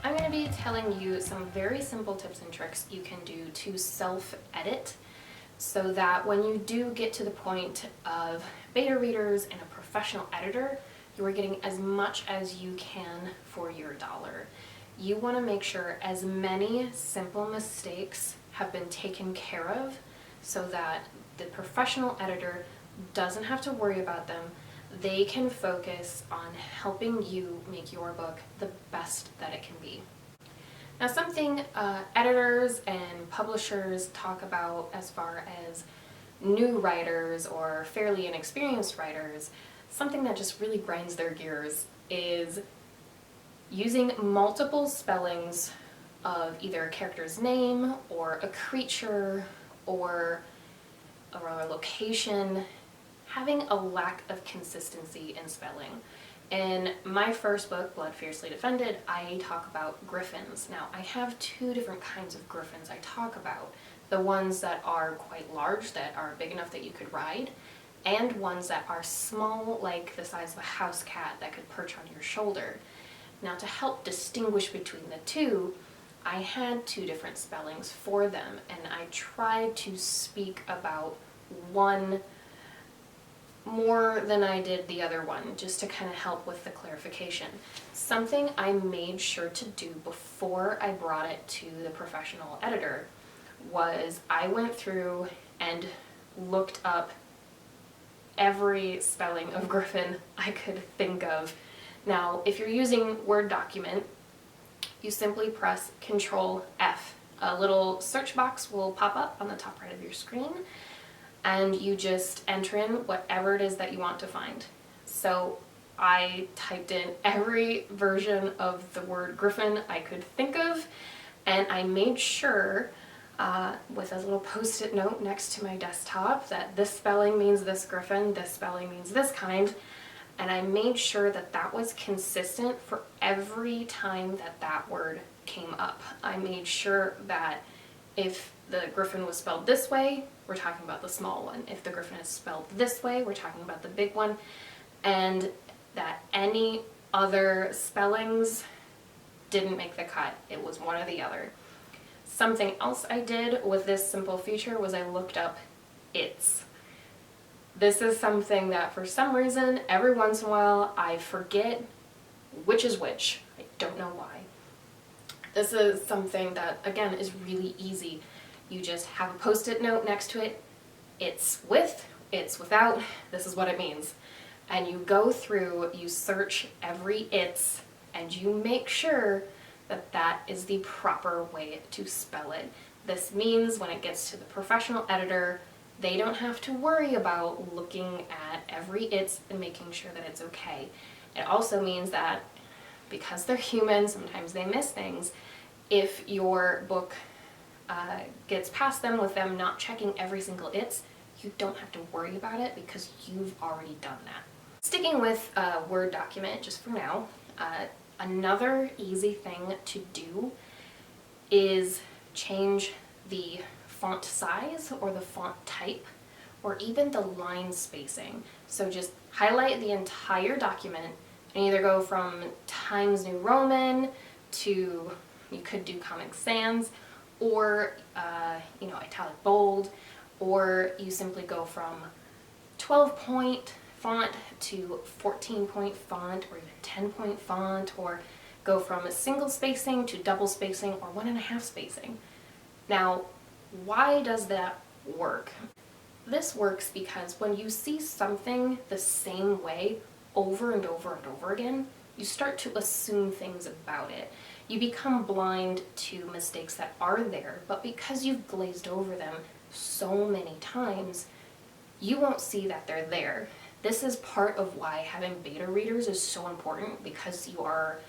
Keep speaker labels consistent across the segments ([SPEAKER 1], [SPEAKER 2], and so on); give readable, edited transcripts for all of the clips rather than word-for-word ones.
[SPEAKER 1] I'm going to be telling you some very simple tips and tricks you can do to self-edit so that when you do get to the point of beta readers and a professional editor, you are getting as much as you can for your dollar. You want to make sure as many simple mistakes have been taken care of so that the professional editor doesn't have to worry about them. They can focus on helping you make your book the best that it can be. Now, something editors and publishers talk about as far as new writers or fairly inexperienced writers, something that just really grinds their gears is using multiple spellings of either a character's name or a creature or a location, having a lack of consistency in spelling. In my first book, Blood Fiercely Defended, I talk about griffins. Now, I have two different kinds of griffins I talk about. The ones that are quite large, that are big enough that you could ride, and ones that are small, like the size of a house cat that could perch on your shoulder. Now, to help distinguish between the two, I had two different spellings for them, and I tried to speak about one more than I did the other one, just to kind of help with the clarification. Something I made sure to do before I brought it to the professional editor was I went through and looked up every spelling of griffin I could think of. Now, if you're using Word document, you simply press Control F. A little search box will pop up on the top right of your screen, and you just enter in whatever it is that you want to find. So I typed in every version of the word griffin I could think of, and I made sure with a little post-it note next to my desktop that this spelling means this griffin, this spelling means this kind, and I made sure that that was consistent for every time that that word came up. I made sure that if the griffin was spelled this way, we're talking about the small one. If the griffin is spelled this way, we're talking about the big one. And that any other spellings didn't make the cut. It was one or the other. Something else I did with this simple feature was I looked up its. This is something that for some reason, every once in a while, I forget which is which. I don't know why. This is something that, again, is really easy. You just have a post-it note next to it. It's with, it's without, this is what it means. And you go through, you search every it's, and you make sure that that is the proper way to spell it. This means when it gets to the professional editor, they don't have to worry about looking at every it's and making sure that it's okay. It also means that because they're human, sometimes they miss things. If your book gets past them with them not checking every single it's, you don't have to worry about it because you've already done that. Sticking with a Word document just for now, another easy thing to do is change the font size or the font type or even the line spacing. So just highlight the entire document and either go from Times New Roman to, you could do Comic Sans, or italic bold, or you simply go from 12-point font to 14-point font, or even 10-point font, or go from a single spacing to double spacing or 1.5 spacing. Now, why does that work? This works because when you see something the same way over and over and over again, you start to assume things about it. You become blind to mistakes that are there, but because you've glazed over them so many times, you won't see that they're there. This is part of why having beta readers is so important, because you are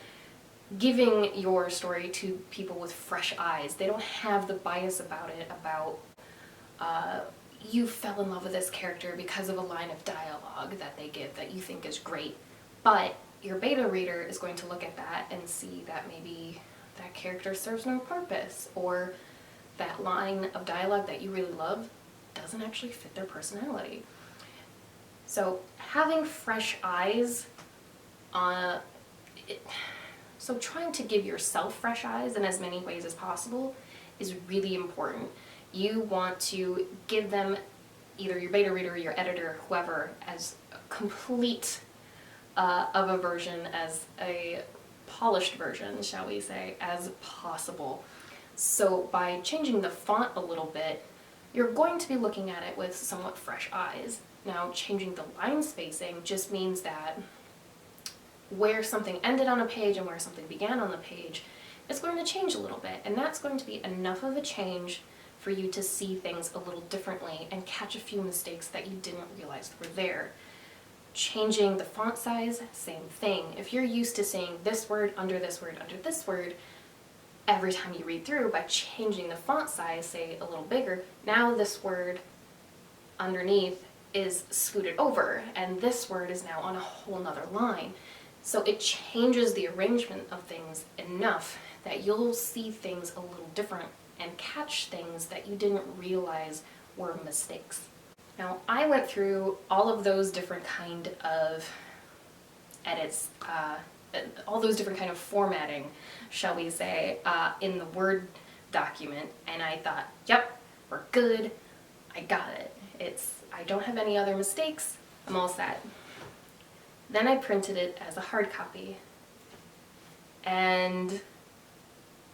[SPEAKER 1] giving your story to people with fresh eyes. They don't have the bias about it, about you fell in love with this character because of a line of dialogue that they give that you think is great. But your beta reader is going to look at that and see that maybe that character serves no purpose, or that line of dialogue that you really love doesn't actually fit their personality. So having fresh eyes, So trying to give yourself fresh eyes in as many ways as possible is really important. You want to give them, either your beta reader or your editor, whoever, as complete of a version, as a polished version, shall we say, as possible. So by changing the font a little bit, you're going to be looking at it with somewhat fresh eyes. Now, changing the line spacing just means that where something ended on a page and where something began on the page is going to change a little bit, and that's going to be enough of a change for you to see things a little differently and catch a few mistakes that you didn't realize were there. Changing the font size, same thing. If you're used to seeing this word under this word under this word every time you read through, by changing the font size, say a little bigger, now this word underneath is scooted over and this word is now on a whole nother line. So it changes the arrangement of things enough that you'll see things a little different and catch things that you didn't realize were mistakes. Now, I went through all of those different kind of edits, all those different kind of formatting, shall we say, in the Word document, and I thought, yep, we're good, I got it. I don't have any other mistakes, I'm all set. Then I printed it as a hard copy, and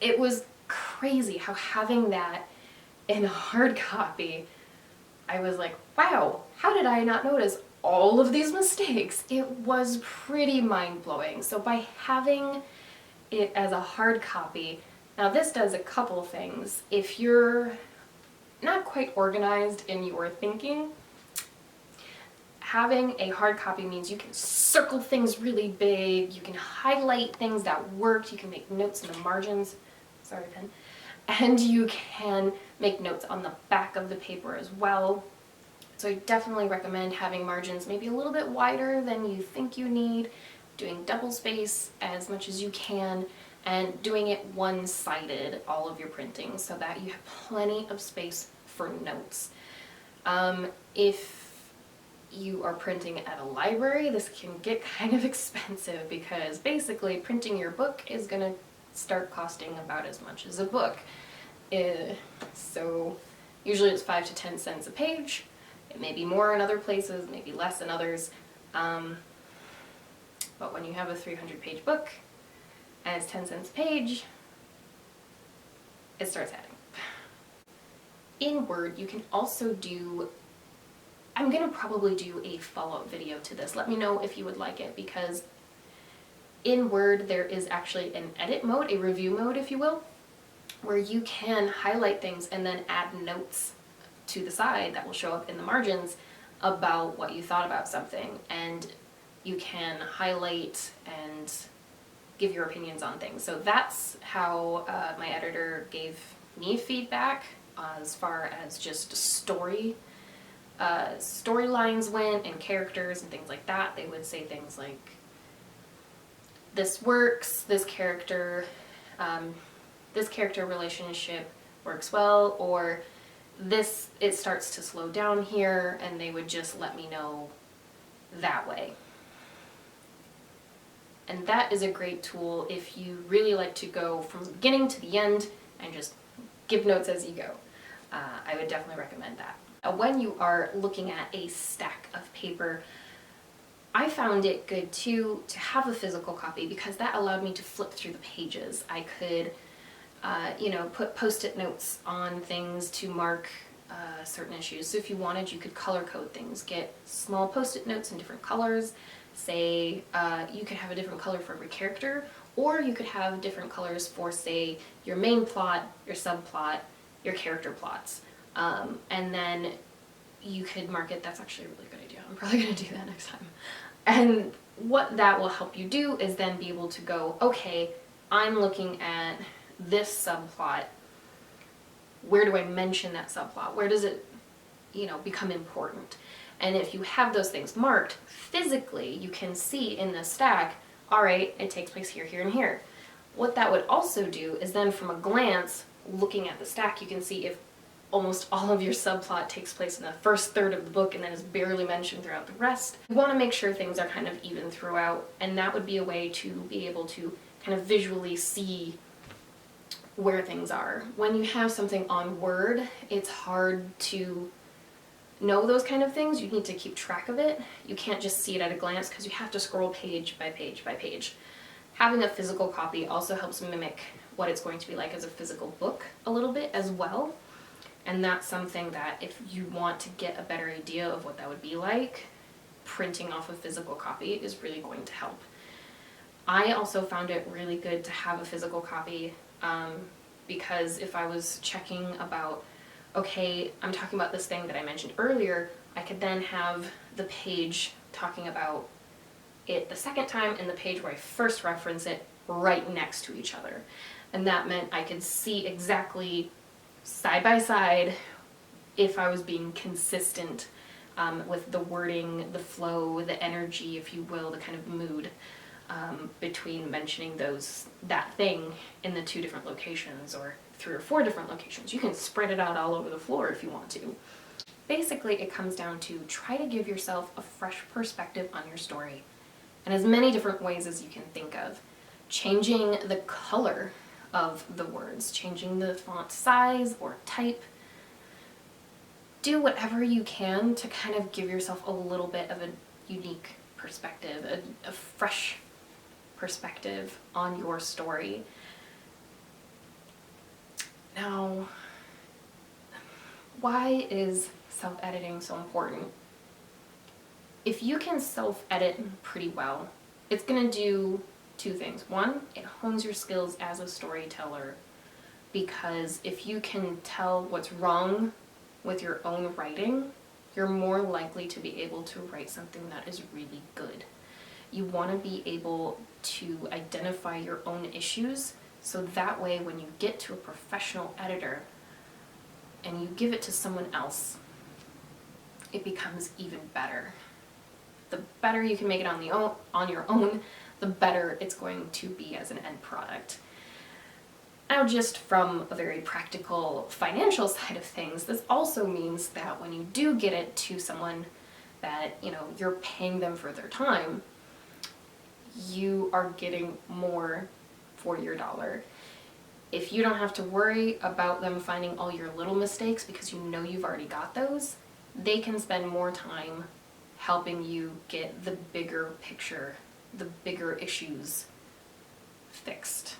[SPEAKER 1] it was crazy how having that in a hard copy, I was like, wow, how did I not notice all of these mistakes? It was pretty mind-blowing. So by having it as a hard copy, now this does a couple things. If you're not quite organized in your thinking, having a hard copy means you can circle things really big, you can highlight things that worked, you can make notes in the margins, sorry pen, and you can make notes on the back of the paper as well. So I definitely recommend having margins maybe a little bit wider than you think you need, doing double space as much as you can, and doing it one-sided, all of your printing, so that you have plenty of space for notes. If you are printing at a library, this can get kind of expensive because basically printing your book is going to start costing about as much as a book. So usually it's 5 to 10 cents a page. It may be more in other places, maybe less in others. But when you have a 300-page book and it's 10 cents a page, it starts adding. In Word, you can also do, I'm going to probably do a follow-up video to this. Let me know if you would like it, because in Word there is actually an edit mode, a review mode if you will, where you can highlight things and then add notes to the side that will show up in the margins about what you thought about something, and you can highlight and give your opinions on things. So that's how my editor gave me feedback as far as just storylines went and characters and things like that. They would say things like, this works, this character relationship works well, or this, it starts to slow down here, and they would just let me know that way. And that is a great tool if you really like to go from the beginning to the end and just give notes as you go. I would definitely recommend that. When you are looking at a stack of paper, I found it good too to have a physical copy, because that allowed me to flip through the pages. I could put post-it notes on things to mark certain issues. So if you wanted, you could color code things, get small post-it notes in different colors. Say you could have a different color for every character, or you could have different colors for, say, your main plot, your subplot, your character plots. And then you could mark it. That's actually a really good idea. I'm probably going to do that next time. And what that will help you do is then be able to go, okay, I'm looking at this subplot. Where do I mention that subplot? Where does it, become important? And if you have those things marked physically, you can see in the stack, all right, it takes place here, here, and here. What that would also do is then from a glance, looking at the stack, you can see if almost all of your subplot takes place in the first third of the book and then is barely mentioned throughout the rest. You want to make sure things are kind of even throughout, and that would be a way to be able to kind of visually see where things are. When you have something on Word, it's hard to know those kind of things. You need to keep track of it. You can't just see it at a glance because you have to scroll page by page by page. Having a physical copy also helps mimic what it's going to be like as a physical book a little bit as well. And that's something that if you want to get a better idea of what that would be like, printing off a physical copy is really going to help. I also found it really good to have a physical copy because if I was checking about, okay, I'm talking about this thing that I mentioned earlier, I could then have the page talking about it the second time and the page where I first reference it right next to each other. And that meant I could see exactly side by side if I was being consistent with the wording, the flow, the energy, if you will, the kind of mood between mentioning that thing in the 2 different locations or 3 or 4 different locations. You can spread it out all over the floor if you want to. Basically, it comes down to try to give yourself a fresh perspective on your story in as many different ways as you can think of. Changing the color of the words, changing the font size or type. Do whatever you can to kind of give yourself a little bit of a unique perspective, a fresh perspective on your story. Now, why is self-editing so important? If you can self-edit pretty well, it's going to do 2 things. One, it hones your skills as a storyteller, because if you can tell what's wrong with your own writing, you're more likely to be able to write something that is really good. You want to be able to identify your own issues, so that way when you get to a professional editor and you give it to someone else, it becomes even better. The better you can make it on your own, the better it's going to be as an end product. Now, just from a very practical financial side of things, this also means that when you do get it to someone that, you're paying them for their time, you are getting more for your dollar. If you don't have to worry about them finding all your little mistakes because you've already got those, they can spend more time helping you get the bigger picture, the bigger issues fixed.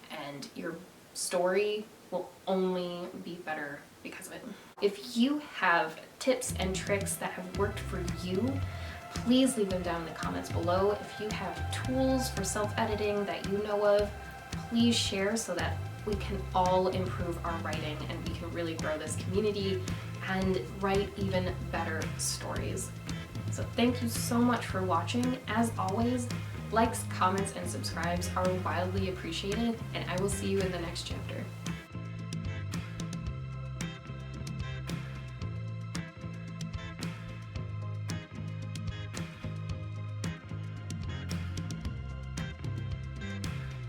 [SPEAKER 1] And your story will only be better because of it. If you have tips and tricks that have worked for you, please leave them down in the comments below. If you have tools for self-editing that you know of, please share so that we can all improve our writing and we can really grow this community and write even better stories. So thank you so much for watching. As always, likes, comments, and subscribes are wildly appreciated, and I will see you in the next chapter.